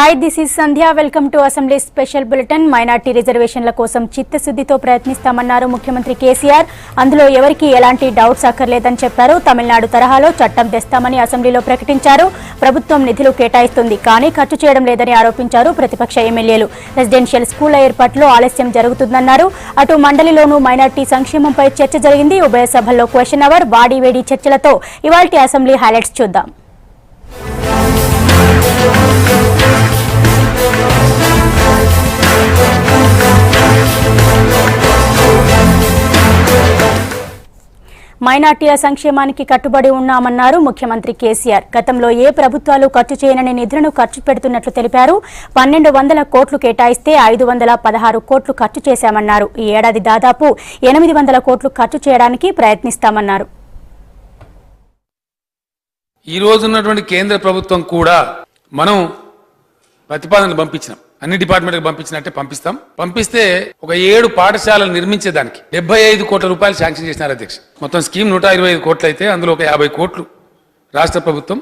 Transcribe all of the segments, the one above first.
Hi, this is Sandhya. Welcome to Assembly Special Bulletin. Minority రిజర్వేషన్ల కోసం చిత్తశుద్ధితో ప్రయత్నిస్తామన్నారు ముఖ్యమంత్రి కేసీఆర్. అందులో ఎవరికి ఎలాంటి డౌట్స్ అక్కర్లేదని చెప్పారు. తమిళనాడు తరహాలో చట్టం తెస్తామని అసెంబ్లీలో ప్రకటించారు. ప్రభుత్వం నిధులు కేటాయిస్తుంది కానీ ఖర్చు చేయడం లేదని ఆరోపించారు ప్రతిపక్ష ఎమ్మెల్యేలు. రెసిడెన్షియల్ స్కూళ్ల ఏర్పాటులో ఆలస్యం జరుగుతుందన్నారు. అటు మండలిలోనూ మైనార్టీ సంక్షేమంపై చర్చ జరిగింది. ఉభయ సభల్లో క్వశ్చన్ అవర్, వాడివేడి చర్చలతో ఇవాల్టి అసెంబ్లీ హైలైట్స్ చూద్దాం. మైనార్టీల సంక్షేమానికి కట్టుబడి ఉన్నామన్నారు ముఖ్యమంత్రి కేసీఆర్. గతంలో ఏ ప్రభుత్వాలు ఖర్చు చేయనని నిధులను ఖర్చు పెడుతున్నట్లు తెలిపారు. 1200 కోట్లు కేటాయిస్తే 516 కోట్లు ఖర్చు చేశామన్నారు. ఈ ఏడాది దాదాపు 800 కోట్లు ఖర్చు చేయడానికి ప్రయత్నిస్తామన్నారు. ఈ రోజు ఉన్నటువంటి కేంద్ర ప్రభుత్వం కూడా మనం ప్రతిపాదనలు పంపించినాం. అన్ని డిపార్ట్మెంట్లకు పంపించినట్టే పంపిస్తే ఒక 7 పాఠశాలలు నిర్మించేదానికి 75 కోట్ల రూపాయలు శాంక్షన్ చేసినారు అధ్యక్ష. మొత్తం స్కీమ్ 125 కోట్లు అయితే అందులో ఒక 50 కోట్లు రాష్ట్ర ప్రభుత్వం,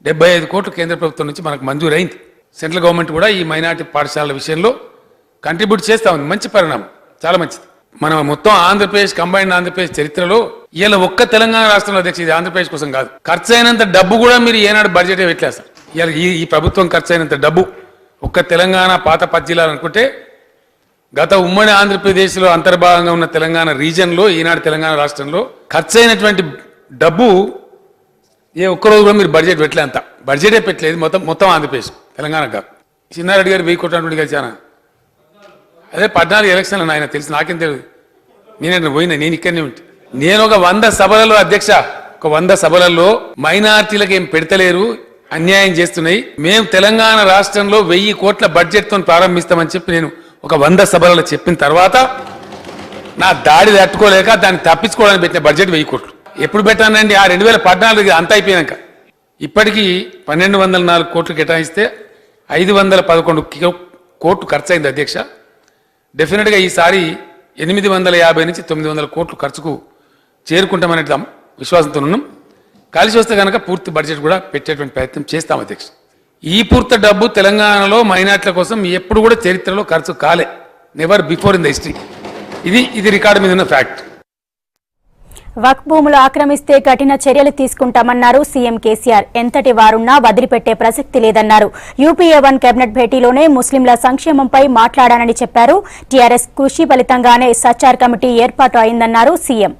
75 కోట్లు కేంద్ర ప్రభుత్వం నుంచి మనకు మంజూరైంది. సెంట్రల్ గవర్నమెంట్ కూడా ఈ మైనార్టీ పాఠశాలల విషయంలో కంట్రిబ్యూట్ చేస్తా ఉంది. మంచి పరిణామం, చాలా మంచిది. మనం మొత్తం ఆంధ్రప్రదేశ్, కంబైన్డ్ ఆంధ్రప్రదేశ్ చరిత్రలో ఇలా ఒక్క తెలంగాణ రాష్ట్రంలో అధ్యక్ష, ఇది ఆంధ్రప్రదేశ్ కోసం కాదు, ఖర్చు అయినంత డబ్బు కూడా మీరు ఏనాడు బడ్జెట్ పెట్టలేస్తారు. ఇలా ఈ ప్రభుత్వం ఖర్చు అయినంత డబ్బు ఒక్క తెలంగాణ పాత 10 జిల్లాలు అనుకుంటే గత ఉమ్మడి ఆంధ్రప్రదేశ్లో అంతర్భాగంగా ఉన్న తెలంగాణ రీజన్లో, ఈనాడు తెలంగాణ రాష్ట్రంలో ఖర్చు అయినటువంటి డబ్బు ఏ ఒక్కరోజు కూడా మీరు బడ్జెట్ పెట్టలే. అంత బడ్జెటే పెట్టలేదు మొత్తం ఆంధ్రప్రదేశ్, తెలంగాణ కాదు. చిన్నారెడ్డి గారు 1000 కోట్ల గెలిచాను. అదే 14 ఎలక్షన్లు ఆయన తెలుసు, నాకేం తెలియదు. నేను పోయినా, నేను ఇక్కడనే ఉంటా. నేను ఒక 100 సభలలో అధ్యక్ష, ఒక 100 సభలలో మైనార్టీలకు ఏం పెడతలేరు, అన్యాయం చేస్తున్నాయి, మేము తెలంగాణ రాష్ట్రంలో 1000 కోట్ల బడ్జెట్తో ప్రారంభిస్తామని చెప్పి నేను ఒక 100 సభలలో చెప్పిన తర్వాత నా దాడి తట్టుకోలేక దాన్ని తప్పించుకోవడానికి పెట్టిన బడ్జెట్ 1000 కోట్లు. ఎప్పుడు పెట్టానండి? ఆ 2014 అంత అయిపోయాక. ఇప్పటికీ 1204 కోట్లు కేటాయిస్తే 511 కోట్లు ఖర్చు అయింది అధ్యక్ష. డెఫినెట్గా ఈసారి 850 నుంచి 900 కోట్లు ఖర్చుకు చేరుకుంటామనే విశ్వాసంతో ఉన్నాం. కలిసి వస్తే కనుక పూర్తి బడ్జెట్ కూడా పెట్టేటువంటి ప్రయత్నం చేస్తాం అధ్యక్ష. ఈ పూర్తి డబ్బు తెలంగాణలో మైనార్టీల కోసం ఎప్పుడు కూడా చరిత్రలో ఖర్చు కాలే, never before in the history. ఇది రికార్డు మీద ఉన్న ఫ్యాక్ట్. వక్ఫ్ భూములు ఆక్రమిస్తే కఠిన చర్యలు తీసుకుంటామన్నారు సీఎం కేసీఆర్. ఎంతటి వారున్నా వదిలిపెట్టే ప్రసక్తి లేదన్నారు. యూపీఏ 1 కేబినెట్ భేటీలోనే ముస్లింల సంక్షేమంపై మాట్లాడానని చెప్పారు. టీఆర్ఎస్ కృషి ఫలితంగానే సచార్ కమిటీ ఏర్పాటు అయిందన్నారు సీఎం.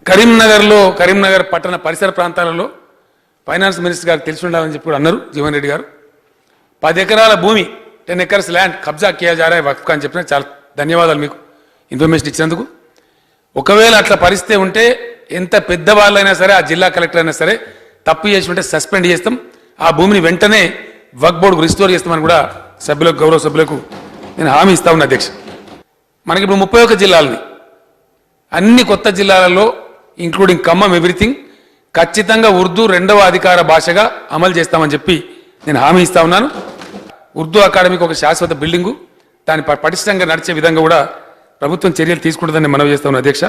కరీంనగర్ పట్టణ పరిసర ప్రాంతాలలో ఫైనాన్స్ మినిస్టర్ గారు తెలిసి ఉండాలని చెప్పి అన్నారు జీవన్ రెడ్డి గారు. 10 ఎకరాల భూమి, 10 ఎకర్స్ ల్యాండ్ కబ్జా కియా జా రహా హై వక్ఫ్ అని చెప్పిన చాలా ధన్యవాదాలు మీకు ఇన్ఫర్మేషన్ ఇచ్చినందుకు. ఒకవేళ అట్లా పరిస్థితి ఉంటే ఎంత పెద్దవాళ్ళైనా సరే, ఆ జిల్లా కలెక్టర్ అయినా సరే తప్పు చేసి ఉంటే సస్పెండ్ చేస్తాం. ఆ భూమిని వెంటనే వక్ఫ్ బోర్డుకు రిస్టోర్ చేస్తామని కూడా సభ్యులకు, గౌరవ సభ్యులకు నేను హామీ ఇస్తా ఉన్నా అధ్యక్ష. మనకి ఇప్పుడు 31 జిల్లాలని, అన్ని కొత్త జిల్లాలలో ఇంక్లూడింగ్ ఖమ్మం, ఎవ్రీథింగ్ ఖచ్చితంగా ఉర్దూ 2వ అధికార భాషగా అమలు చేస్తామని చెప్పి నేను హామీ ఇస్తా ఉన్నాను. ఉర్దూ అకాడమీకి ఒక శాశ్వత బిల్డింగు, దాన్ని పటిష్టంగా నడిచే విధంగా కూడా ప్రభుత్వం చర్యలు తీసుకుంటుందని మనవి చేస్తా ఉన్నాను అధ్యక్ష.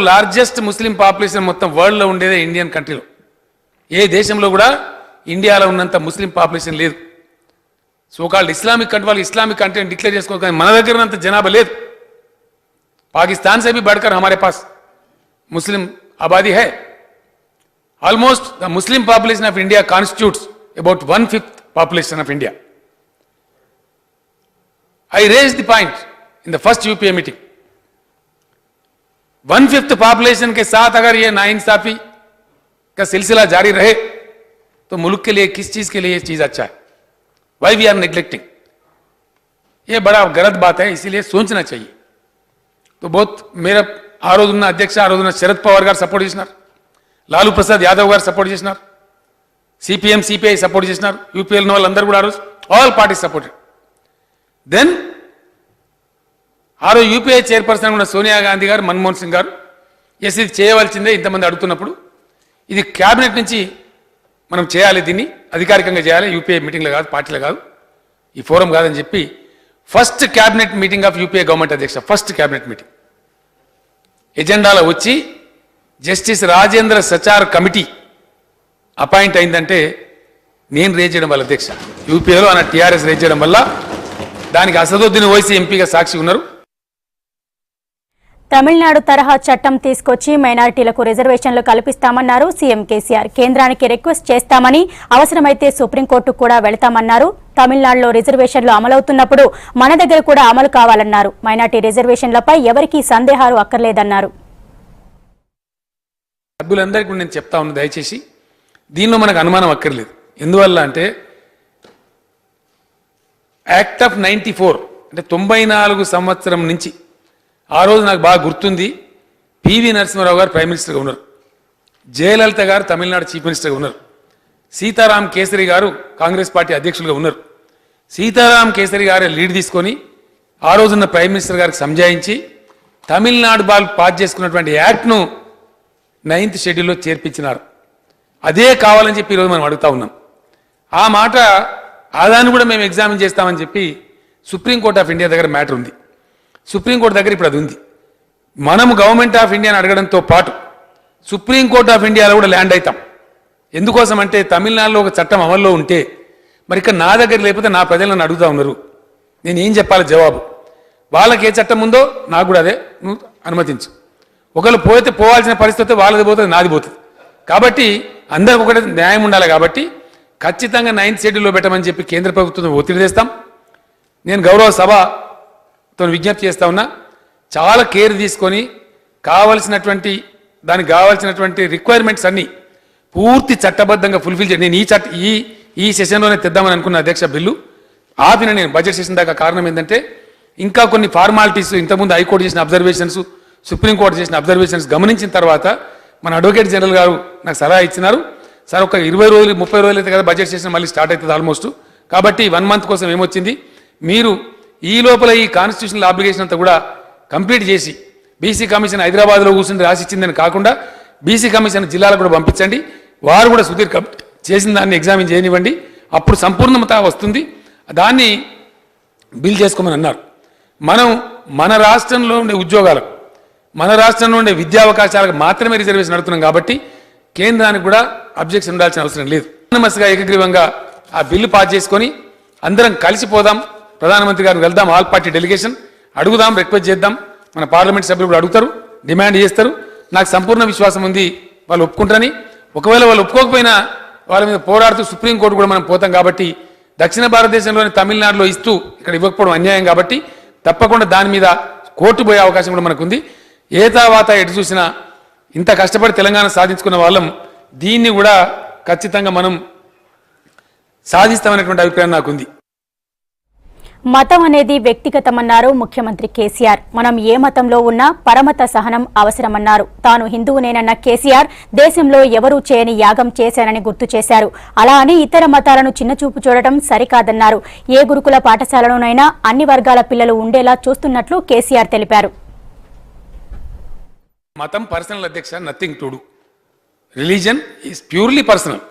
లార్జెస్ట్ ముస్లిం పాపులేషన్ మొత్తం వరల్డ్లో ఉండేదే ఇండియన్ కంట్రీలో. ఏ దేశంలో కూడా ఇండియాలో ఉన్నంత ముస్లిం పాపులేషన్ లేదు. సోకాల్డ్ ఇస్లామిక్ కంట్రీ వాళ్ళు ఇస్లామిక్ కంట్రీ డిక్లేర్ చేసుకోవాలి, కానీ మన దగ్గర ఉన్నంత జనాభా లేదు. పాకిస్తాన్ से भी बढ़कर हमारे पास मुस्लिम आबादी है. Almost the Muslim population of India constitutes about 1/5 population of India. I raised the point in the first UPA meeting. 1/5 population के साथ अगर ये नाइंसाफी का सिलसिला जारी रहे तो मुल्क के लिए किस चीज के लिए ये चीज अच्छा है? Why we are neglecting? ये बड़ा गलत बात है, इसीलिए सोचना चाहिए. तो बहुत मेरा ఆ రోజున్న అధ్యక్ష, ఆ రోజున శరద్ పవార్ గారు సపోర్ట్ చేసినారు, లాలూ ప్రసాద్ యాదవ్ గారు సపోర్ట్ చేసినారు, సిపిఎం సిపిఐ సపోర్ట్ చేసినారు, యూపీఎల్ ఉన్న వాళ్ళందరూ కూడా ఆ రోజు ఆల్ పార్టీస్ సపోర్టెడ్. దెన్ ఆ రోజు యూపీఐ చైర్పర్సన్ ఉన్న సోనియా గాంధీ గారు, మన్మోహన్ సింగ్ గారు ఎస్ ఇది చేయవలసిందే ఇంతమంది అడుగుతున్నప్పుడు, ఇది క్యాబినెట్ నుంచి మనం చేయాలి, దీన్ని అధికారికంగా చేయాలి, యూపీఐ మీటింగ్లో కాదు, పార్టీలో కాదు, ఈ ఫోరం కాదని చెప్పి first cabinet meeting of UPA government అధ్యక్ష, ఫస్ట్ క్యాబినెట్ మీటింగ్ ఎజెండాలో వచ్చి justice Rajendra Sachar committee appoint అయిందంటే నేను రేజ్ చేయడం వల్ల అధ్యక్ష, యూపీఏలో ఆయన టీఆర్ఎస్ రేజ్ చేయడం వల్ల దానికి అసదుద్దీన్ ఓవైసీ ఎంపీగా సాక్షి ఉన్నారు. తమిళనాడు తరహా చట్టం తీసుకొచ్చి మైనారిటీలకు రిజర్వేషన్లు కల్పిస్తామన్నారు సీఎం కేసీఆర్. కేంద్రానికి రిక్వెస్ట్ చేస్తామని, అవసరమైతే సుప్రీంకోర్టుకు కూడా వెళతామన్నారు. తమిళనాడులో రిజర్వేషన్లు అమలవుతున్నప్పుడు మన దగ్గర కూడా అమలు కావాలన్నారు. మైనారిటీ రిజర్వేషన్లపై ఎవరికీ సందేహాలు అక్కర్లేదన్నారు. సభ్యులందరికీ నేను చెప్తా ఉన్నా, దయచేసి దీనిలో మనకు అనుమానం అక్కర్లేదు. ఎందువల్ల అంటే యాక్ట్ ఆఫ్ 94 అంటే 94 సంవత్సరం నుంచి ఆ రోజు నాకు బాగా గుర్తుంది. పివి నరసింహారావు గారు ప్రైమ్ మినిస్టర్గా ఉన్నారు, జయలలిత గారు తమిళనాడు చీఫ్ మినిస్టర్గా ఉన్నారు, సీతారాం కేసరి గారు కాంగ్రెస్ పార్టీ అధ్యక్షులుగా ఉన్నారు. సీతారాం కేసరి గారే లీడ్ తీసుకొని ఆ రోజున్న ప్రైమ్ మినిస్టర్ గారికి సంజాయించి తమిళనాడు వాళ్ళు పాస్ చేసుకున్నటువంటి యాక్ట్ను 9th షెడ్యూల్లో చేర్పించినారు. అదే కావాలని చెప్పి ఈరోజు మనం అడుగుతా ఉన్నాం. ఆ మాట ఆదాన్ని కూడా మేము ఎగ్జామిన్ చేస్తామని చెప్పి సుప్రీంకోర్టు ఆఫ్ ఇండియా దగ్గర మ్యాటర్ ఉంది. సుప్రీంకోర్టు దగ్గర ఇప్పుడు అది ఉంది. మనము గవర్నమెంట్ ఆఫ్ ఇండియాని అడగడంతో పాటు సుప్రీంకోర్టు ఆఫ్ ఇండియాలో కూడా ల్యాండ్ అవుతాం. ఎందుకోసం అంటే తమిళనాడులో ఒక చట్టం అమల్లో ఉంటే మరి ఇక్కడ నా దగ్గర లేకపోతే నా ప్రజలు నన్ను అడుగుతా ఉన్నారు, నేను ఏం చెప్పాలి జవాబు? వాళ్ళకి ఏ చట్టం ఉందో నాకు కూడా అదే నువ్వు అనుమతించు. ఒకళ్ళు పోతే పోవాల్సిన పరిస్థితి వాళ్ళది పోతుంది, నాది పోతుంది. కాబట్టి అందరికి ఒకటే న్యాయం ఉండాలి. కాబట్టి ఖచ్చితంగా 9th షెడ్యూల్లో పెట్టమని చెప్పి కేంద్ర ప్రభుత్వం ఒత్తిడి తెస్తాం. నేను గౌరవ సభతో విజ్ఞప్తి చేస్తా ఉన్నా, చాలా కేర్ తీసుకొని కావలసినటువంటి దానికి కావాల్సినటువంటి రిక్వైర్మెంట్స్ అన్నీ పూర్తి చట్టబద్ధంగా ఫుల్ఫిల్ చేయండి. నేను ఈ సెషన్లోనే తెద్దామని అనుకున్న అధ్యక్ష బిల్లు ఆపిన నేను బడ్జెట్ సెషన్ దాకా. కారణం ఏంటంటే ఇంకా కొన్ని ఫార్మాలిటీస్, ఇంతకుముందు హైకోర్టు చేసిన అబ్జర్వేషన్స్, సుప్రీంకోర్టు చేసిన అబ్జర్వేషన్స్ గమనించిన తర్వాత మన అడ్వకేట్ జనరల్ గారు నాకు సలహా ఇచ్చినారు. సార్ ఒక 20 రోజులు 30 రోజులు అయితే కదా బడ్జెట్ సెషన్ మళ్ళీ స్టార్ట్ అవుతుంది ఆల్మోస్ట్. కాబట్టి 1 month కోసం ఏమొచ్చింది, మీరు ఈ లోపల ఈ కాన్స్టిట్యూషనల్ అప్లికేషన్ అంతా కూడా కంప్లీట్ చేసి బీసీ కమిషన్ హైదరాబాద్లో కూర్చుని రాసిచ్చిందని కాకుండా బీసీ కమిషన్ జిల్లాలకు కూడా పంపించండి. వారు కూడా సుదీర్ చేసిన దాన్ని ఎగ్జామిన్ చేయనివ్వండి. అప్పుడు సంపూర్ణత వస్తుంది. దాన్ని బిల్ చేసుకోమని అన్నారు. మనం మన రాష్ట్రంలో ఉండే ఉద్యోగాలకు, మన రాష్ట్రంలో ఉండే విద్యా అవకాశాలకు మాత్రమే రిజర్వేషన్ నడుతున్నాం. కాబట్టి కేంద్రానికి కూడా అబ్జెక్షన్ ఉండాల్సిన అవసరం లేదు. యూనిమస్గా ఏకగ్రీవంగా ఆ బిల్లు పాస్ చేసుకొని అందరం కలిసిపోదాం, ప్రధానమంత్రి గారిని వెళ్దాం, ఆల్ పార్టీ డెలిగేషన్ అడుగుదాం, రిక్వెస్ట్ చేద్దాం. మన పార్లమెంట్ సభ్యులు కూడా అడుగుతారు, డిమాండ్ చేస్తారు. నాకు సంపూర్ణ విశ్వాసం ఉంది వాళ్ళు ఒప్పుకుంటారని. ఒకవేళ వాళ్ళు ఒప్పుకోకపోయినా వాళ్ళ మీద పోరాడుతూ సుప్రీంకోర్టు కూడా మనం పోతాం. కాబట్టి దక్షిణ భారతదేశంలోని తమిళనాడులో ఇస్తూ ఇక్కడ ఇవ్వకపోవడం అన్యాయం. కాబట్టి తప్పకుండా దాని మీద కోర్టు పోయే అవకాశం కూడా మనకు ఉంది. ఏతావాత ఎటు చూసినా ఇంత కష్టపడి తెలంగాణ సాధించుకున్న వాళ్ళం, దీన్ని కూడా ఖచ్చితంగా మనం సాధిస్తామనేటువంటి అభిప్రాయం నాకుంది. మతం అనేది వ్యక్తిగతమన్నారు ముఖ్యమంత్రి కేసీఆర్. మనం ఏ మతంలో ఉన్నా పరమత సహనం అవసరమన్నారు. తాను హిందువునేనన్న కేసీఆర్ దేశంలో ఎవరూ చేయని యాగం చేశానని గుర్తు చేశారు. అలా అని ఇతర మతాలను చిన్నచూపు చూడటం సరికాదన్నారు. ఏ గురుకుల పాఠశాలలోనైనా అన్ని వర్గాల పిల్లలు ఉండేలా చూస్తున్నట్లు కేసీఆర్ తెలిపారు. మతం పర్సనల్ అధ్యక్ష, nothing to do. Religion is purely personal.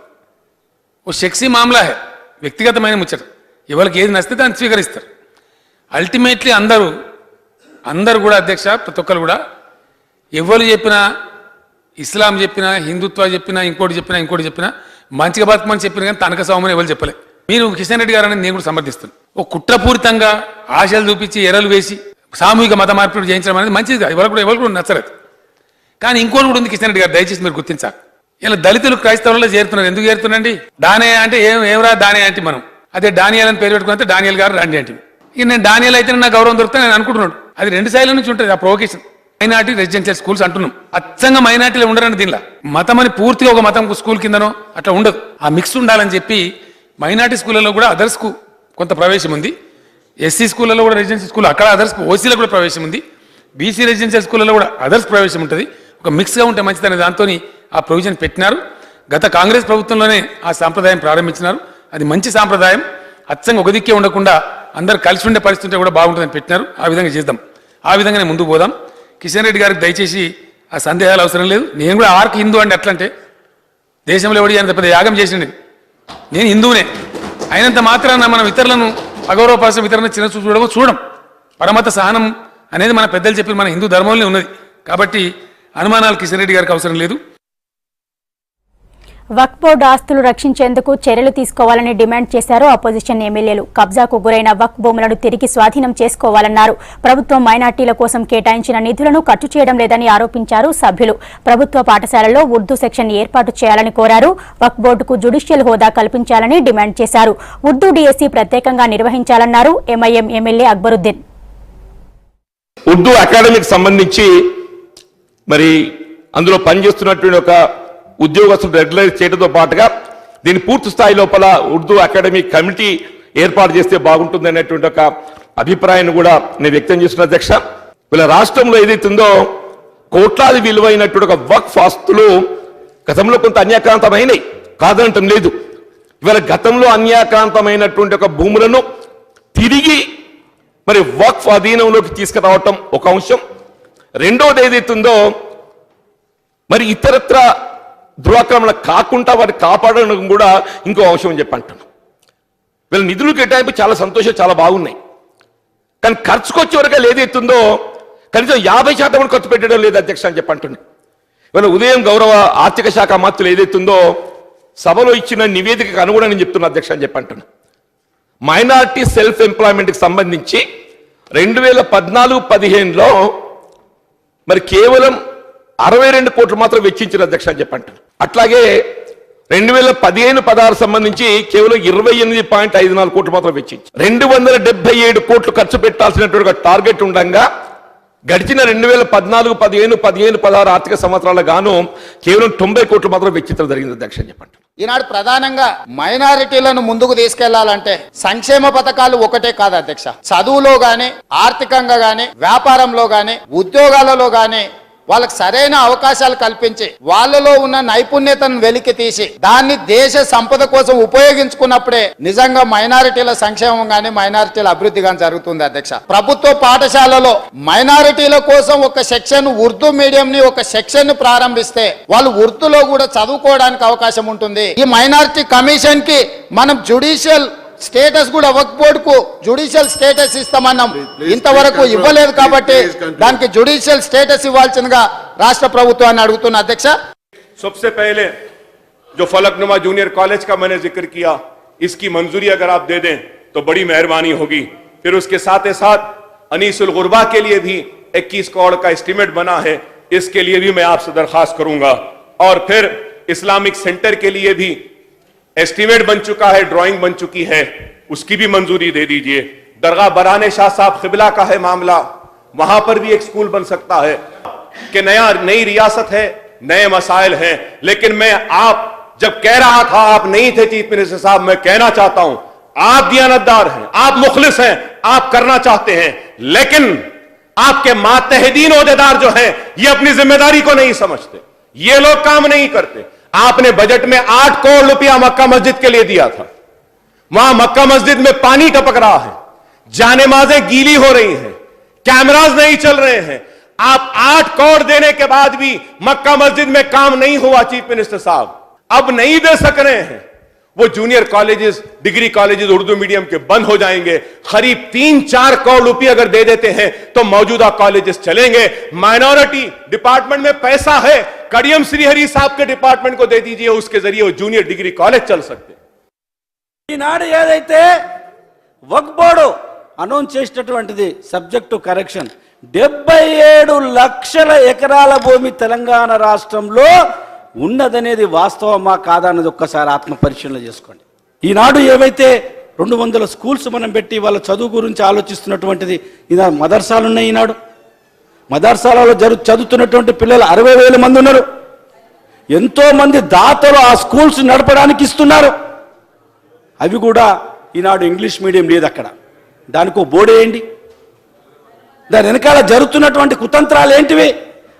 ఓ శక్సి మామలా హే, వ్యక్తిగతమైన ముచ్చట. ఎవరికి ఏది నచ్చితే దాన్ని స్వీకరిస్తారు. అల్టిమేట్లీ అందరూ కూడా అధ్యక్ష, ప్రతి ఒక్కరు కూడా ఎవరు చెప్పినా, ఇస్లాం చెప్పినా, హిందుత్వ చెప్పినా, ఇంకోటి చెప్పినా మంచిగా బతకమని చెప్పిన కానీ తనక సౌమని ఎవరు చెప్పలే. మీరు కిషన్ రెడ్డి గారు అనేది నేను కూడా సమర్థిస్తాను. ఓ కుట్రపూరితంగా ఆశలు చూపించి ఎరలు వేసి సామూహిక మత మార్పిడి చేయించడం అనేది మంచిది కాదు, ఎవరు కూడా నచ్చలేదు. కానీ ఇంకోటి కూడా ఉంది కిషన్ రెడ్డి గారు, దయచేసి మీరు గుర్తించాలి. ఇలా దళితులు క్రైస్తవులలో చేరుతున్నారు. ఎందుకు చేరుతున్నారండి? దానే అంటే ఏమరా దానే అంటే మనం అదే డానియల్ అని పేరు పెట్టుకుంటే డానియల్ గారు రండి అంటే ఇక నేను డానియల్ అయితే నాకు గౌరవం దొరుకుతా నేను అనుకుంటున్నాడు. అది 2 సైడ్ల నుంచి ఉంటుంది ఆ ప్రొవకేషన్. మైనార్టీ రెసిడెన్షియల్ స్కూల్స్ అంటున్నాం. అచ్చంగా మైనార్టీలు ఉండరండి దీనిలో. మతం అని పూర్తిగా ఒక మతం స్కూల్ కిందనో అట్లా ఉండదు. ఆ మిక్స్ ఉండాలని చెప్పి మైనార్టీ స్కూళ్ళలో కూడా అదర్స్కు కొంత ప్రవేశం ఉంది. ఎస్సీ స్కూళ్ళలో కూడా రెసిడెన్షియల్ స్కూల్ అక్కడ అదర్స్కు, ఓసీలో కూడా ప్రవేశం ఉంది. బీసీ రెసిడెన్షియల్ స్కూళ్ళలో కూడా అదర్స్ ప్రవేశం ఉంటుంది. ఒక మిక్స్గా ఉంటే మంచిదనే దాంతో ఆ ప్రొవిజన్ పెట్టినారు. గత కాంగ్రెస్ ప్రభుత్వంలోనే ఆ సాంప్రదాయం ప్రారంభించినారు. అది మంచి సాంప్రదాయం. అచ్చంగా ఒక దిక్కే ఉండకుండా అందరు కలిసి ఉండే పరిస్థితి కూడా బాగుంటుందని పెట్టినారు. ఆ విధంగా చేద్దాం, ఆ విధంగానే ముందుకు పోదాం. కిషన్ రెడ్డి గారికి దయచేసి ఆ సందేహాలు అవసరం లేదు. నేను కూడా ఆర్క్ హిందూ అంటే ఎట్లంటే దేశంలో ఎవడి అంత పెద్ద యాగం చేసింది నేను హిందువునే అయినంత మాత్రాన మనం ఇతరులను అగౌరవపరచడం, ఇతరులను చిన్న చూడడం పరమత సహనం అనేది మన పెద్దలు చెప్పిన మన హిందూ ధర్మంలోనే ఉన్నది. కాబట్టి అనుమానాలు కిషన్ రెడ్డి గారికి అవసరం లేదు. వక్ఫ్ బోర్డు ఆస్తులు రక్షించేందుకు చర్యలు తీసుకోవాలని డిమాండ్ చేశారు అపోజిషన్ ఎమ్మెల్యేలు. కబ్జాకు గురైన వక్ఫ్ భూములను తిరిగి స్వాధీనం చేసుకోవాలన్నారు. ప్రభుత్వం మైనార్టీల కోసం కేటాయించిన నిధులను ఖర్చు చేయడం లేదని ఆరోపించారు సభ్యులు. ప్రభుత్వ పాఠశాలల్లో ఉర్దూ సెక్షన్ ఏర్పాటు చేయాలని కోరారు. వక్ఫ్ బోర్డుకు జ్యుడిషియల్ హోదా కల్పించాలని డిమాండ్ చేశారు. ఉర్దూ డిఎస్సి ప్రత్యేకంగా నిర్వహించాలన్నారు ఎంఐఎం ఎమ్మెల్యే అక్బరుద్దీన్. ఉర్దూ అకాడమీకి సంబంధించి మరి అందులో పనిచేస్తున్నటువంటి ఒక ఉద్యోగస్తులు రెగ్యులైజ్ చేయడంతో పాటుగా దీన్ని పూర్తి స్థాయి లోపల ఉర్దూ అకాడమీ కమిటీ ఏర్పాటు చేస్తే బాగుంటుంది అనేటువంటి ఒక అభిప్రాయాన్ని కూడా నేను వ్యక్తం చేస్తున్న అధ్యక్ష. వీళ్ళ రాష్ట్రంలో ఏదైతుందో కోట్లాది విలువైనటువంటి ఒక వక్ఫ్ ఆస్తులు గతంలో కొంత అన్యాక్రాంతమైనవి కాదనటం లేదు. ఇవాళ గతంలో అన్యాక్రాంతమైనటువంటి ఒక భూములను తిరిగి మరి వక్ఫ్ అధీనంలోకి తీసుకురావటం ఒక అంశం. రెండోది ఏదైతుందో మరి ఇతరత్ర దురాక్రమణ కాకుండా వాటిని కాపాడడం కూడా ఇంకో అంశం అని చెప్పి అంటాను. వీళ్ళ నిధులు కేటాయింపు చాలా సంతోషం, చాలా బాగున్నాయి. కానీ ఖర్చుకు వచ్చే వరకు ఏదైతుందో కనీసం 50% ఖర్చు పెట్టడం లేదు అధ్యక్ష అని చెప్పి అంటుంది. వీళ్ళ ఉదయం గౌరవ ఆర్థిక శాఖ మంత్రులు ఏదైతుందో సభలో ఇచ్చిన నివేదికకు అనుగుణంగా చెప్తున్న అధ్యక్ష అని చెప్పి అంటున్నాను. మైనారిటీ సెల్ఫ్ ఎంప్లాయ్మెంట్కి సంబంధించి 2014-15లో మరి కేవలం 62 కోట్లు మాత్రం వెచ్చించిన అధ్యక్ష అని చెప్పంటారు. అట్లాగే 2015-16 సంబంధించి కేవలం 28.54 కోట్లు మాత్రం వెచ్చించి 277 కోట్లు ఖర్చు పెట్టాల్సినటువంటి టార్గెట్ ఉండగా గడిచిన 2014-15, 15-16 ఆర్థిక సంవత్సరాల గాను కేవలం 90 కోట్లు మాత్రం వెచ్చించడం జరిగింది అధ్యక్ష అని చెప్పంటారు. ఈనాడు ప్రధానంగా మైనారిటీలను ముందుకు తీసుకెళ్లాలంటే సంక్షేమ పథకాలు ఒకటే కాదు అధ్యక్ష. చదువులో గాని, ఆర్థికంగా గాని, వ్యాపారంలో గాని, ఉద్యోగాలలో గాని వాళ్ళకి సరైన అవకాశాలు కల్పించి వాళ్ళలో ఉన్న నైపుణ్యతను వెలికి తీసి దాన్ని దేశ సంపద కోసం ఉపయోగించుకున్నప్పుడే నిజంగా మైనారిటీల సంక్షేమం గాని, మైనారిటీల అభివృద్ధి గాని జరుగుతుంది అధ్యక్ష. ప్రభుత్వ పాఠశాలలో మైనారిటీల కోసం ఒక సెక్షన్, ఉర్దూ మీడియం ని ఒక సెక్షన్ ప్రారంభిస్తే వాళ్ళు ఉర్దూలో కూడా చదువుకోవడానికి అవకాశం ఉంటుంది. ఈ మైనారిటీ కమిషన్ కి మనం జ్యుడిషియల్ స్టేటస్ కూడా వక్ఫ్ బోర్డు కు జ్యుడిషియల్ స్టేటస్ ఇస్తామన్నాం. ఇంతవరకు ఇవ్వలేదు కాబట్టి దానికి జ్యుడిషియల్ స్టేటస్ ఇవ్వాల్సిందిగా రాష్ట్ర ప్రభుత్వాన్ని అడుగుతున్న అధ్యక్ష. सबसे पहले जो फलकनुमा जूनियर कॉलेज का मैंने जिक्र किया, इसकी मंजूरी अगर आप दे दें तो बड़ी मेहरबानी होगी. फिर उसके साथ ही साथ अनीसुल गुरबा के लिए भी 21 करोड़ का एस्टीमेट बना है, इसके लिए भी मैं आपसे दरखास्त करूंगा. और फिर इस्लामिक सेंटर के लिए भी एस्टीमेट बन चुका है, ड्राइंग बन चुकी है, उसकी भी मंजूरी दे दीजिए. दरगाह बराने शाह साहब खिबला का है मामला, वहां पर भी एक स्कूल बन सकता है कि नई रियासत है, नए मसाइल हैं. लेकिन मैं आप जब कह रहा था, आप नहीं थे चीफ मिनिस्टर साहब, मैं कहना चाहता हूं आप दियानतदार हैं, आप मुखलिस हैं, आप करना चाहते हैं, लेकिन आपके मातहदीन ओहदेदार जो हैं ये अपनी जिम्मेदारी को नहीं समझते, ये लोग काम नहीं करते. आपने बजट में 8 करोड़ रुपया मक्का मस्जिद के लिए दिया था. वहां मक्का मस्जिद में पानी टपक रहा है, जानेमाजें गीली हो रही हैं, कैमरास नहीं चल रहे हैं. आप 8 करोड़ देने के बाद भी मक्का मस्जिद में काम नहीं हुआ. चीफ मिनिस्टर साहब अब नहीं दे सक रहे हैं. वो junior colleges, degree colleges Urdu medium के बंद हो जाएंगे. करीब 3-4 करोड़ रुपए अगर दे देते हैं तो मौजूदा कॉलेजेस चलेंगे. माइनॉरिटी डिपार्टमेंट में पैसा है, कड़ियम श्रीहरि साहब के डिपार्टमेंट को दे दीजिए, उसके जरिए वो जूनियर डिग्री कॉलेज चल सकते. ఈనాడు ఏదైతే వక్ఫ్ బోర్డు అనౌన్స్ చేసినటువంటిది సబ్జెక్ట్ టు కరెక్షన్ 77 లక్షల ఎకరాల భూమి తెలంగాణ రాష్ట్రంలో ఉన్నదనేది వాస్తవమా కాదా అన్నది ఒక్కసారి ఆత్మ పరిశీలన చేసుకోండి. ఈనాడు ఏవైతే 200 స్కూల్స్ మనం పెట్టి వాళ్ళ చదువు గురించి ఆలోచిస్తున్నటువంటిది ఈనాడు మదర్సాలు ఉన్నాయి. ఈనాడు మదర్సాలలో చదువుతున్నటువంటి పిల్లలు 60,000 మంది ఉన్నారు. ఎంతో మంది దాతలు ఆ స్కూల్స్ నడపడానికి ఇస్తున్నారు. అవి కూడా ఈనాడు ఇంగ్లీష్ మీడియం లేదు అక్కడ. దానికి బోర్డు వేయండి. దాని వెనకాల జరుగుతున్నటువంటి కుతంత్రాలు ఏంటివి?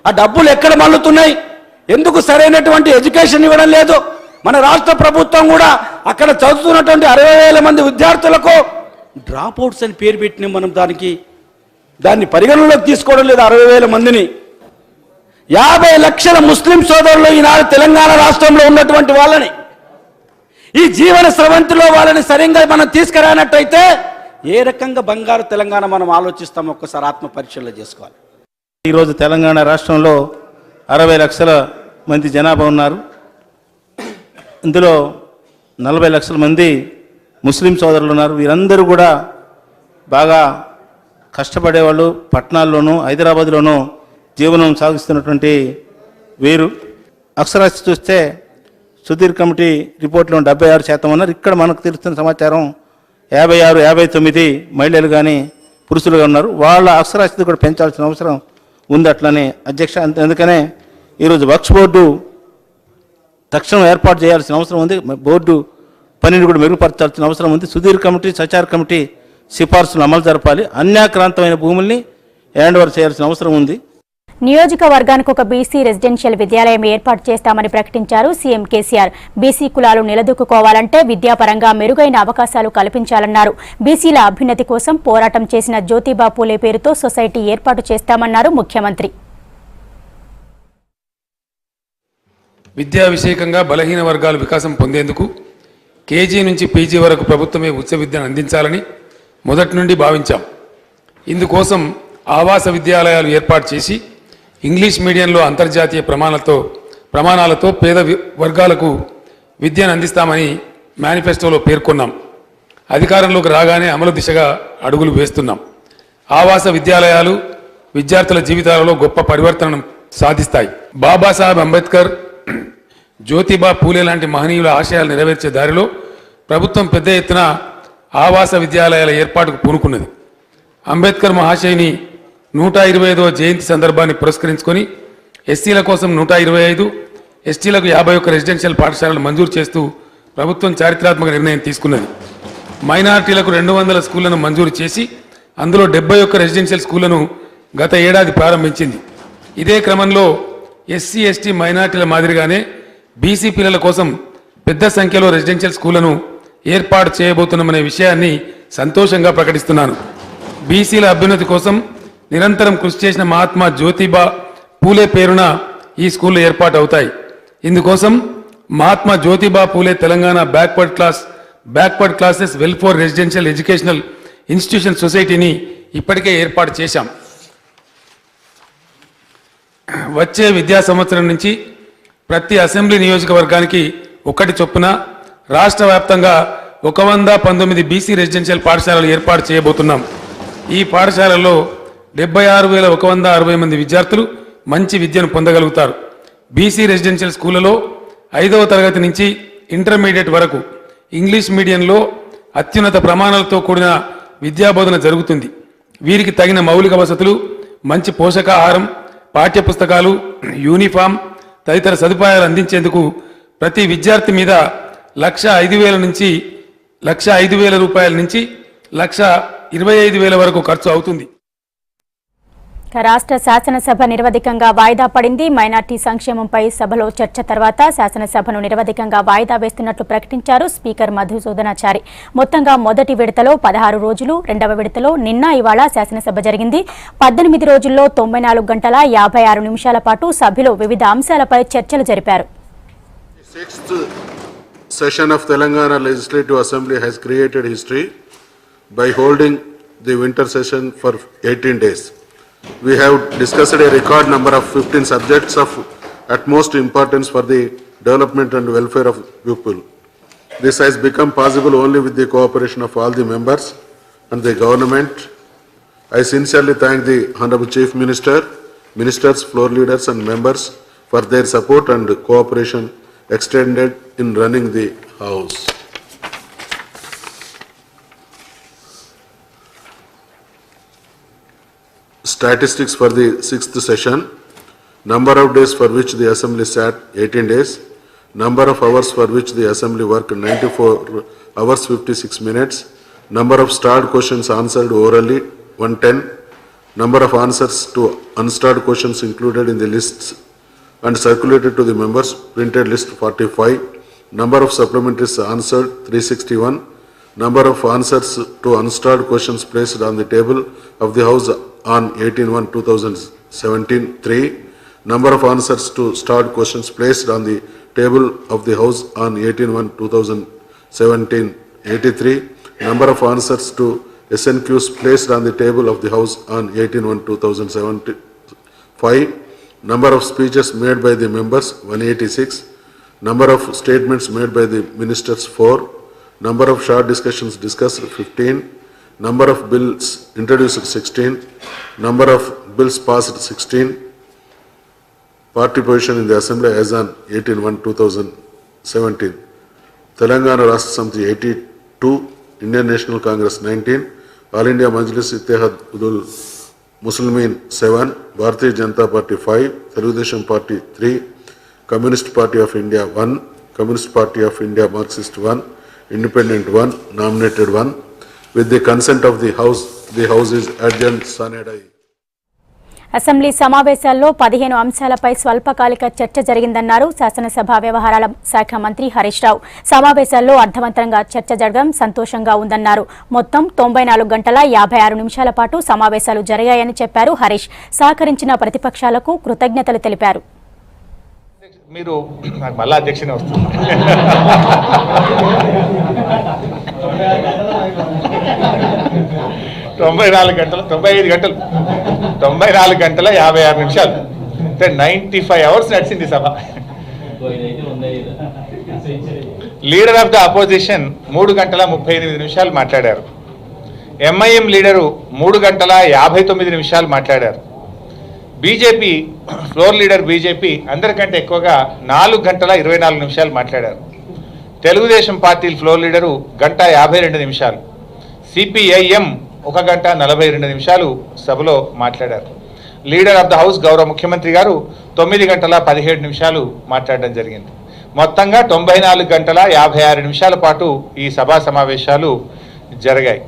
ఆ డబ్బులు ఎక్కడ మళ్ళుతున్నాయి? ఎందుకు సరైనటువంటి ఎడ్యుకేషన్ ఇవ్వడం లేదు? మన రాష్ట్ర ప్రభుత్వం కూడా అక్కడ చదువుతున్నటువంటి 60,000 మంది విద్యార్థులకు డ్రాప్ అవుట్స్ అని పేరు పెట్టిన మనం దాన్ని పరిగణలోకి తీసుకోవడం లేదు. 60,000 మందిని 50 లక్షల ముస్లిం సోదరులు ఈనాడు తెలంగాణ రాష్ట్రంలో ఉన్నటువంటి వాళ్ళని ఈ జీవన స్రవంతిలో వాళ్ళని సరిగ్గా మనం తీసుకురానట్టయితే ఏ రకంగా బంగారు తెలంగాణ మనం ఆలోచిస్తామో ఒక్కసారి ఆత్మ పరిశీలన చేసుకోవాలి. ఈరోజు తెలంగాణ రాష్ట్రంలో 60 లక్షల మంది జనాభా ఉన్నారు. ఇందులో 40 లక్షల మంది ముస్లిం సోదరులు ఉన్నారు. వీరందరూ కూడా బాగా కష్టపడేవాళ్ళు. పట్టణాల్లోనూ హైదరాబాద్లోనూ జీవనం సాగిస్తున్నటువంటి వీరు. అక్షరాస్యత చూస్తే సుధీర్ కమిటీ రిపోర్ట్లో 76% ఉన్నారు. ఇక్కడ మనకు తెలుస్తున్న సమాచారం 56, 59 మహిళలు కానీ పురుషులుగా ఉన్నారు. వాళ్ళ అక్షరాస్యత కూడా పెంచాల్సిన అవసరం ఉంది. అట్లనే అధ్యక్ష, అందుకనే ఈరోజు వక్ఫ్ బోర్డు తక్షణం ఏర్పాటు చేయాల్సిన అవసరం ఉంది. బోర్డు పనిని కూడా మెరుగుపరచాల్సిన అవసరం ఉంది. సుధీర్ కమిటీ, సచార్ కమిటీ సిఫార్సులు అమలు జరపాలి. అన్యాక్రాంతమైన భూముల్ని హ్యాండ్ ఓవర్ చేయాల్సిన అవసరం ఉంది. నియోజకవర్గానికి ఒక బీసీ రెసిడెన్షియల్ విద్యాలయం ఏర్పాటు చేస్తామని ప్రకటించారు సీఎం కేసీఆర్. బీసీ కులాలు నిలదొక్కుకోవాలంటే విద్యాపరంగా మెరుగైన అవకాశాలు కల్పించాలన్నారు. బీసీల అభ్యున్నతి కోసం పోరాటం చేసిన జ్యోతిబా పూలే పేరుతో సొసైటీ ఏర్పాటు చేస్తామన్నారు ముఖ్యమంత్రి. విద్యా విషయకంగా బలహీన వర్గాల వికాసం పొందేందుకు కేజీ నుంచి పీజీ వరకు ప్రభుత్వమే ఉచిత విద్యను అందించాలని మొదటి నుండి భావించాం. ఇందుకోసం ఆవాస విద్యాలయాలు ఏర్పాటు చేసి ఇంగ్లీష్ మీడియంలో అంతర్జాతీయ ప్రమాణాలతో పేద వర్గాలకు విద్యను అందిస్తామని మేనిఫెస్టోలో పేర్కొన్నాం. అధికారంలోకి రాగానే అమలు దిశగా అడుగులు వేస్తున్నాం. ఆవాస విద్యాలయాలు విద్యార్థుల జీవితాలలో గొప్ప పరివర్తనను సాధిస్తాయి. బాబాసాహెబ్ అంబేద్కర్, జ్యోతిబా పూలే లాంటి మహనీయుల ఆశయాలు నెరవేర్చే దారిలో ప్రభుత్వం పెద్ద ఎత్తున ఆవాస విద్యాలయాల ఏర్పాటుకు పూనుకున్నది. అంబేద్కర్ మహాశయుని 125వ జయంతి సందర్భాన్ని పురస్కరించుకొని ఎస్సీల కోసం 125, ఎస్టీలకు 51 రెసిడెన్షియల్ పాఠశాలలు మంజూరు చేస్తూ ప్రభుత్వం చారిత్రాత్మక నిర్ణయం తీసుకున్నది. మైనారిటీలకు 200 స్కూళ్లను మంజూరు చేసి అందులో 71 రెసిడెన్షియల్ స్కూళ్లను గత ఏడాది ప్రారంభించింది. ఇదే క్రమంలో ఎస్సీ, ఎస్టీ, మైనారిటీల మాదిరిగానే బీసీ పిల్లల కోసం పెద్ద సంఖ్యలో రెసిడెన్షియల్ స్కూళ్లను ఏర్పాటు చేయబోతున్నామనే విషయాన్ని సంతోషంగా ప్రకటిస్తున్నాను. బీసీల అభ్యున్నతి కోసం నిరంతరం కృషి చేసిన మహాత్మా జ్యోతిబా పూలే పేరున ఈ స్కూళ్లు ఏర్పాటు అవుతాయి. ఇందుకోసం Mahatma Jyotiba Phule Telangana backward classes welfare residential educational institution సొసైటీని ఇప్పటికే ఏర్పాటు చేశాం. వచ్చే విద్యా సంవత్సరం నుంచి ప్రతి అసెంబ్లీ నియోజకవర్గానికి 1 చొప్పున రాష్ట్ర వ్యాప్తంగా 119 బీసీ రెసిడెన్షియల్ పాఠశాలలు ఏర్పాటు చేయబోతున్నాం. ఈ పాఠశాలల్లో 76,160 మంది విద్యార్థులు మంచి విద్యను పొందగలుగుతారు. బీసీ రెసిడెన్షియల్ స్కూళ్లలో 5వ తరగతి నుంచి ఇంటర్మీడియట్ వరకు ఇంగ్లీష్ మీడియంలో అత్యున్నత ప్రమాణాలతో కూడిన విద్యాబోధన జరుగుతుంది. వీరికి తగిన మౌలిక వసతులు, మంచి పోషకాహారం, పాఠ్యపుస్తకాలు, యూనిఫామ్ తదితర సదుపాయాలు అందించేందుకు ప్రతి విద్యార్థి మీద 1,05,000 నుంచి 1,05,000 రూపాయల నుంచి 1,25,000 వరకు ఖర్చు అవుతుంది. రాష్ట్ర శాసనసభ నిరవధికంగా వాయిదా పడింది. మైనార్టీ సంక్షేమంపై సభలో చర్చ తర్వాత శాసనసభను నిరవధికంగా వాయిదా వేస్తున్నట్లు ప్రకటించారు స్పీకర్ మధుసూదనాచారి. మొత్తంగా మొదటి విడతలో 16 రోజులు, రెండవ విడతలో నిన్న ఇవాళ శాసనసభ జరిగింది. 18 రోజుల్లో 94 గంటల 56 నిమిషాల పాటు సభలో వివిధ అంశాలపై చర్చలు జరిపారు. Sixth session of Telangana Legislative Assembly has created history by holding the winter session for 18 days. We have discussed a record number of 15 subjects of utmost importance for the development and welfare of people. This has become possible only with the cooperation of all the members and the government. I sincerely thank the Honorable Chief Minister, ministers, floor leaders and members for their support and cooperation extended in running the House. Statistics for the 6th session: number of days for which the Assembly sat 18 days, number of hours for which the Assembly worked 94 hours 56 minutes, number of starred questions answered orally 110, number of answers to unstarred questions included in the lists and circulated to the members, printed list 45, number of supplementaries answered 361, number of answers to unstarred questions placed on the table of the House on 18/1/2017 3, number of answers to starred questions placed on the table of the House on 18/1/2017 83, number of answers to SNQs placed on the table of the House on 18/1/2017 5, number of speeches made by the members 186, Number of statements made by the ministers 4. Number of short discussions discussed 15. Number of bills introduced 16. Number of bills passed 16. Party position in the Assembly as on 18/1/2017. Telangana Rashtra Samiti 82, Indian National Congress 19, All India Majlis Ittehad Udul Muslimin 7, Bharatiya Janata Party 5, Telugudesam Party 3, Communist Party of India 1, Communist Party of India Marxist 1, Independent 1, nominated 1. With the consent of the House is adjourned sine die. Assembly సమావేశాల్లో 15 అంశాలపై స్వల్పకాలిక చర్చ జరిగిందన్నారు శాసనసభ వ్యవహారాల శాఖ మంత్రి హరీష్ రావు. సమావేశాల్లో అర్థవంతంగా చర్చ జరగడం సంతోషంగా ఉందన్నారు. మొత్తం 94 గంటల 56 నిమిషాల పాటు సమావేశాలు జరిగాయని చెప్పారు హరీష్. సహకరించిన ప్రతిపక్షాలకు కృతజ్ఞతలు తెలిపారు. మీరు నాకు మళ్ళా అధ్యక్షనే వస్తుంది. 94 గంటలు 95 గంటలు 94 గంటల 56 నిమిషాలు అంటే 95 అవర్స్ నడిచింది సభ. లీడర్ ఆఫ్ ద అపోజిషన్ 3 గంటల 38 నిమిషాలు మాట్లాడారు. ఎంఐఎం లీడరు 3 గంటల 59 నిమిషాలు మాట్లాడారు. బీజేపీ ఫ్లోర్ లీడర్ బీజేపీ అందరికంటే ఎక్కువగా 4 గంటల 24 నిమిషాలు మాట్లాడారు. తెలుగుదేశం పార్టీ ఫ్లోర్ లీడరు 1:52 నిమిషాలు. సిపిఐఎం 1 గంట 42 నిమిషాలు సభలో మాట్లాడారు. లీడర్ ఆఫ్ ద హౌస్ గౌరవ ముఖ్యమంత్రి గారు 9 గంటల 17 నిమిషాలు మాట్లాడడం జరిగింది. మొత్తంగా 94 గంటల 56 నిమిషాల పాటు ఈ సభా సమావేశాలు జరిగాయి.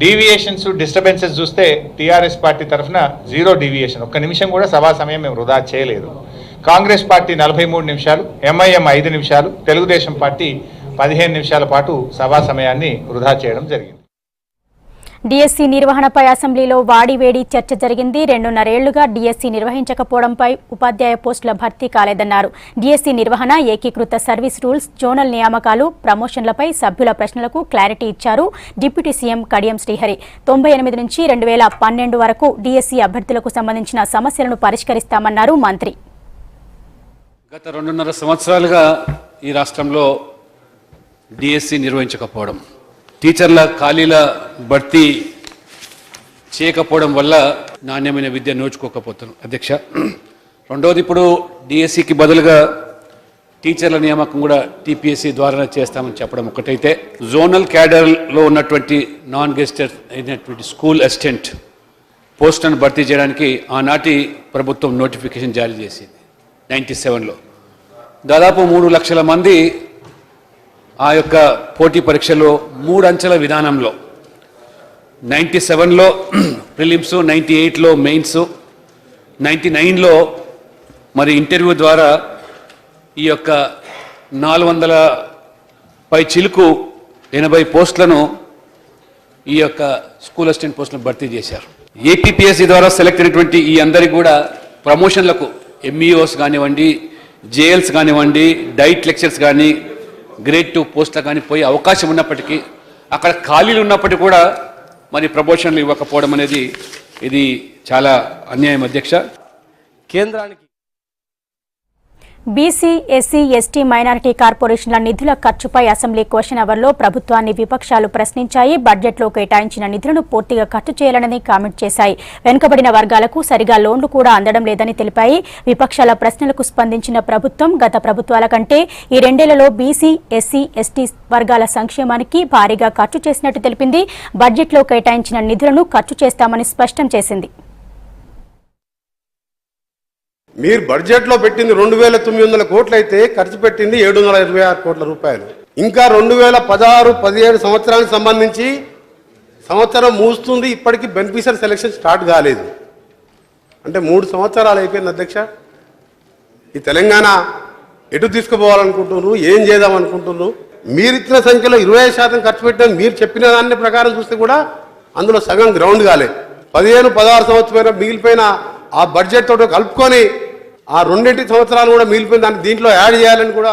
డీవియేషన్స్ డిస్టర్బెన్సెస్ చూస్తే టీఆర్ఎస్ పార్టీ తరఫున 0 డీవియేషన్, 1 నిమిషం కూడా సభా సమయం మేము వృధా చేయలేదు. కాంగ్రెస్ పార్టీ 43 నిమిషాలు, ఎంఐఎం 5 నిమిషాలు, తెలుగుదేశం పార్టీ 15 నిమిషాల పాటు సభా సమయాన్ని వృధా చేయడం జరిగింది. డిఎస్సి నిర్వహణపై అసెంబ్లీలో వాడివేడి చర్చ జరిగింది. 2.5 ఏళ్లుగా డిఎస్సి నిర్వహించకపోవడంపై ఉపాధ్యాయ పోస్టుల భర్తీ కాలేదన్నారు. డిఎస్సి నిర్వహణ, ఏకీకృత సర్వీస్ రూల్స్, జోనల్ నియామకాలు, ప్రమోషన్లపై సభ్యుల ప్రశ్నలకు క్లారిటీ ఇచ్చారు డిప్యూటీ సీఎం కడియం శ్రీహరి. 98 నుంచి 2012 వరకు డిఎస్సి అభ్యర్థులకు సంబంధించిన సమస్యలను పరిష్కరిస్తామన్నారు మంత్రి. గత 2.5 సంవత్సరాలుగా ఈ రాష్ట్రంలో డిఎస్సి నిర్వహించకపోవడం, టీచర్ల ఖాళీల భర్తీ చేయకపోవడం వల్ల నాణ్యమైన విద్య నోచుకోకపోతున్నాం అధ్యక్ష. రెండవది, ఇప్పుడు డిఎస్సికి బదులుగా టీచర్ల నియామకం కూడా టీపీఎస్సీ ద్వారా చేస్తామని చెప్పడం ఒకటైతే, జోనల్ క్యాడర్లో ఉన్నటువంటి నాన్ గెస్టెడ్ అయినటువంటి స్కూల్ అసిస్టెంట్ పోస్టులను భర్తీ చేయడానికి ఆనాటి ప్రభుత్వం నోటిఫికేషన్ జారీ చేసింది 97లో. దాదాపు 3 లక్షల మంది ఆ యొక్క పోటీ పరీక్షలో 3 అంచెల విధానంలో 97లో ప్రిలిమ్స్, 98లో మెయిన్స్, 99లో మరి ఇంటర్వ్యూ ద్వారా ఈ యొక్క 400 పై చిలుకు 80 పోస్టులను ఈ యొక్క స్కూల్ అసిస్టెంట్ పోస్టులను భర్తీ చేశారు. ఏపీపీఎస్సీ ద్వారా సెలెక్ట్ అయినటువంటి ఈ అందరికీ కూడా ప్రమోషన్లకు ఎంఈఓస్ కానివ్వండి, జేఎల్స్ కానివ్వండి, డైట్ లెక్చర్స్ కానీ, గ్రేడ్ 2 పోస్టులు కానీ పోయే అవకాశం ఉన్నప్పటికీ, అక్కడ ఖాళీలు ఉన్నప్పటికీ కూడా మరి ప్రమోషన్లు ఇవ్వకపోవడం అనేది ఇది చాలా అన్యాయం అధ్యక్ష. కేంద్రానికి బీసీ, ఎస్సీ, ఎస్టీ, మైనారిటీ కార్పొరేషన్ల నిధుల ఖర్చుపై అసెంబ్లీ క్వశ్చన్ అవర్లో ప్రభుత్వాన్ని విపక్షాలు ప్రశ్నించాయి. బడ్జెట్లో కేటాయించిన నిధులను పూర్తిగా ఖర్చు చేయాలని కామెంట్ చేశాయి. వెనుకబడిన వర్గాలకు సరిగా లోన్లు కూడా అందడం లేదని తెలిపాయి. విపక్షాల ప్రశ్నలకు స్పందించిన ప్రభుత్వం గత ప్రభుత్వాల కంటే ఈ 2 ఏళ్లలో బీసీ, ఎస్సీ, ఎస్టీ వర్గాల సంక్షేమానికి భారీగా ఖర్చు చేసినట్టు తెలిపింది. బడ్జెట్లో కేటాయించిన నిధులను ఖర్చు చేస్తామని స్పష్టం చేసింది. మీరు బడ్జెట్లో పెట్టింది 2,900 కోట్లు అయితే ఖర్చు పెట్టింది 726 కోట్ల రూపాయలు. ఇంకా 2016-17 సంవత్సరానికి సంబంధించి సంవత్సరం మూస్తుంది, ఇప్పటికీ బెనిఫిషియరీ సెలక్షన్ స్టార్ట్ కాలేదు. అంటే 3 సంవత్సరాలు అయిపోయింది అధ్యక్ష. ఈ తెలంగాణ ఎటు తీసుకుపోవాలనుకుంటున్నారు, ఏం చేద్దాం అనుకుంటున్నారు? మీరు ఇచ్చిన సంఖ్యలో 20% ఖర్చు పెట్టాను. మీరు చెప్పిన దాని ప్రకారం చూస్తే కూడా అందులో సగం గ్రౌండ్ కాలేదు. 15-16 సంవత్సరం మిగిలిపోయిన ఆ బడ్జెట్ తోటి కలుపుకొని ఆ 2 సంవత్సరాలు కూడా మిగిలిపోయిన దాన్ని దీంట్లో యాడ్ చేయాలని కూడా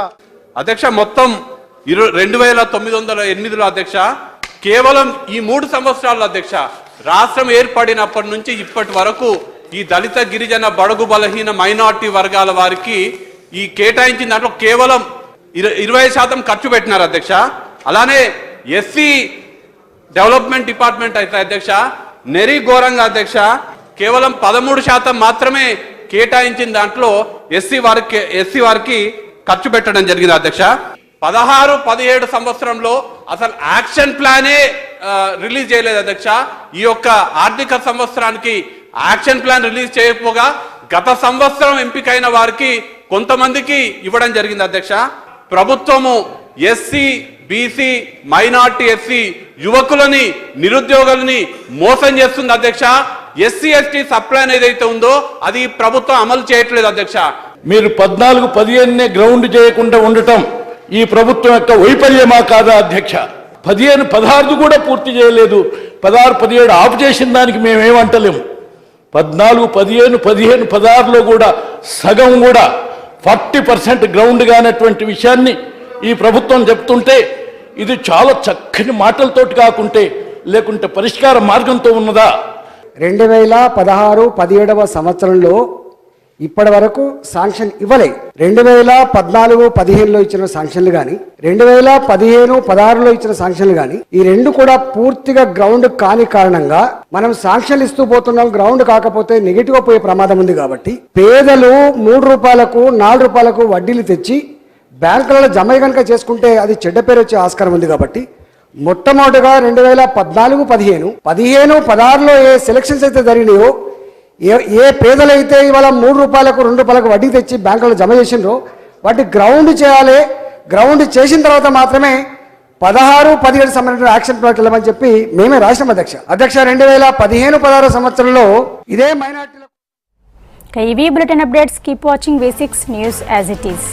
అధ్యక్ష. మొత్తం 2908లో అధ్యక్ష, కేవలం ఈ 3 సంవత్సరాల్లో అధ్యక్ష, రాష్ట్రం ఏర్పడినప్పటి నుంచి ఇప్పటి వరకు ఈ దళిత, గిరిజన, బడుగు, బలహీన, మైనార్టీ వర్గాల వారికి ఈ కేటాయించిన దాంట్లో కేవలం 20% ఖర్చు పెట్టినారు అధ్యక్ష. అలానే ఎస్సీ డెవలప్మెంట్ డిపార్ట్మెంట్ అయితే అధ్యక్ష నెరీ ఘోరంగా అధ్యక్ష కేవలం 13% మాత్రమే కేటాయించిన దాంట్లో ఎస్సీ వారికి ఖర్చు పెట్టడం జరిగింది అధ్యక్ష. 16-17 సంవత్సరంలో అసలు యాక్షన్ ప్లానే రిలీజ్ చేయలేదు అధ్యక్ష. ఈ యొక్క ఆర్థిక సంవత్సరానికి యాక్షన్ ప్లాన్ రిలీజ్ చేయకపోగా గత సంవత్సరం ఎంపికైన వారికి కొంతమందికి ఇవ్వడం జరిగింది అధ్యక్ష. ప్రభుత్వము ఎస్సీ బీసీ మైనార్టీ ఎస్సీ యువకులని నిరుద్యోగులని మోసం చేస్తుంది అధ్యక్ష. ఎస్సీ ఎస్టీ సప్లాన్ ఏదైతే ఉందో అది ప్రభుత్వం అమలు చేయట్లేదు అధ్యక్ష. మీరు 14-15 గ్రౌండ్ చేయకుండా ఉండటం ఈ ప్రభుత్వం యొక్క వైఫల్యమా కాదా అధ్యక్ష? 15-16 కూడా పూర్తి చేయలేదు. 16-17 ఆఫ్ చేసిన దానికి మేమేమంటలేము. 14-15-16లో కూడా సగం కూడా 40% గ్రౌండ్ కానటువంటి విషయాన్ని ఈ ప్రభుత్వం చెప్తుంటే ఇది చాలా చక్కని మాటలతోటి కాకుంటే లేకుంటే పరిష్కార మార్గంతో ఉన్నదా? 2016-17 సంవత్సరంలో ఇప్పటి వరకు శాంక్షన్ ఇవ్వలే. 2014-15లో ఇచ్చిన శాంక్షన్లు కానీ 2015-16లో ఇచ్చిన శాంక్షన్లు కానీ ఈ రెండు కూడా పూర్తిగా గ్రౌండ్ కాని కారణంగా మనం శాంక్షన్లు ఇస్తూ పోతున్నాం. గ్రౌండ్ కాకపోతే నెగిటివ్ పోయే ప్రమాదం ఉంది. కాబట్టి పేదలు 3 రూపాయలకు 4 రూపాయలకు వడ్డీలు తెచ్చి బ్యాంకులలో జమ కనుక చేసుకుంటే అది చెడ్డ పేరు వచ్చే ఆస్కారం ఉంది. కాబట్టి మొట్టమొదటిగా 2014-15, 15-16లో ఏ సెలక్షన్స్ అయితే జరిగినాయో ఏ పేదలైతే ఇవాళ 3 రూపాయలకు 2 రూపాయలకు వడ్డీ తెచ్చి బ్యాంకులో జమ చేసిండ్రో వాటి గ్రౌండ్ చేయాలి. గ్రౌండ్ చేసిన తర్వాత మాత్రమే 16-17 సంబంధించిన యాక్షన్ ప్లాన్ వెళ్ళమని చెప్పి మేమే రాష్ట్రం అధ్యక్ష 2015-16 సంవత్సరంలో ఇదే మైనార్టీలో. ఇవి bulletin updates. Keep watching V6 news as it is.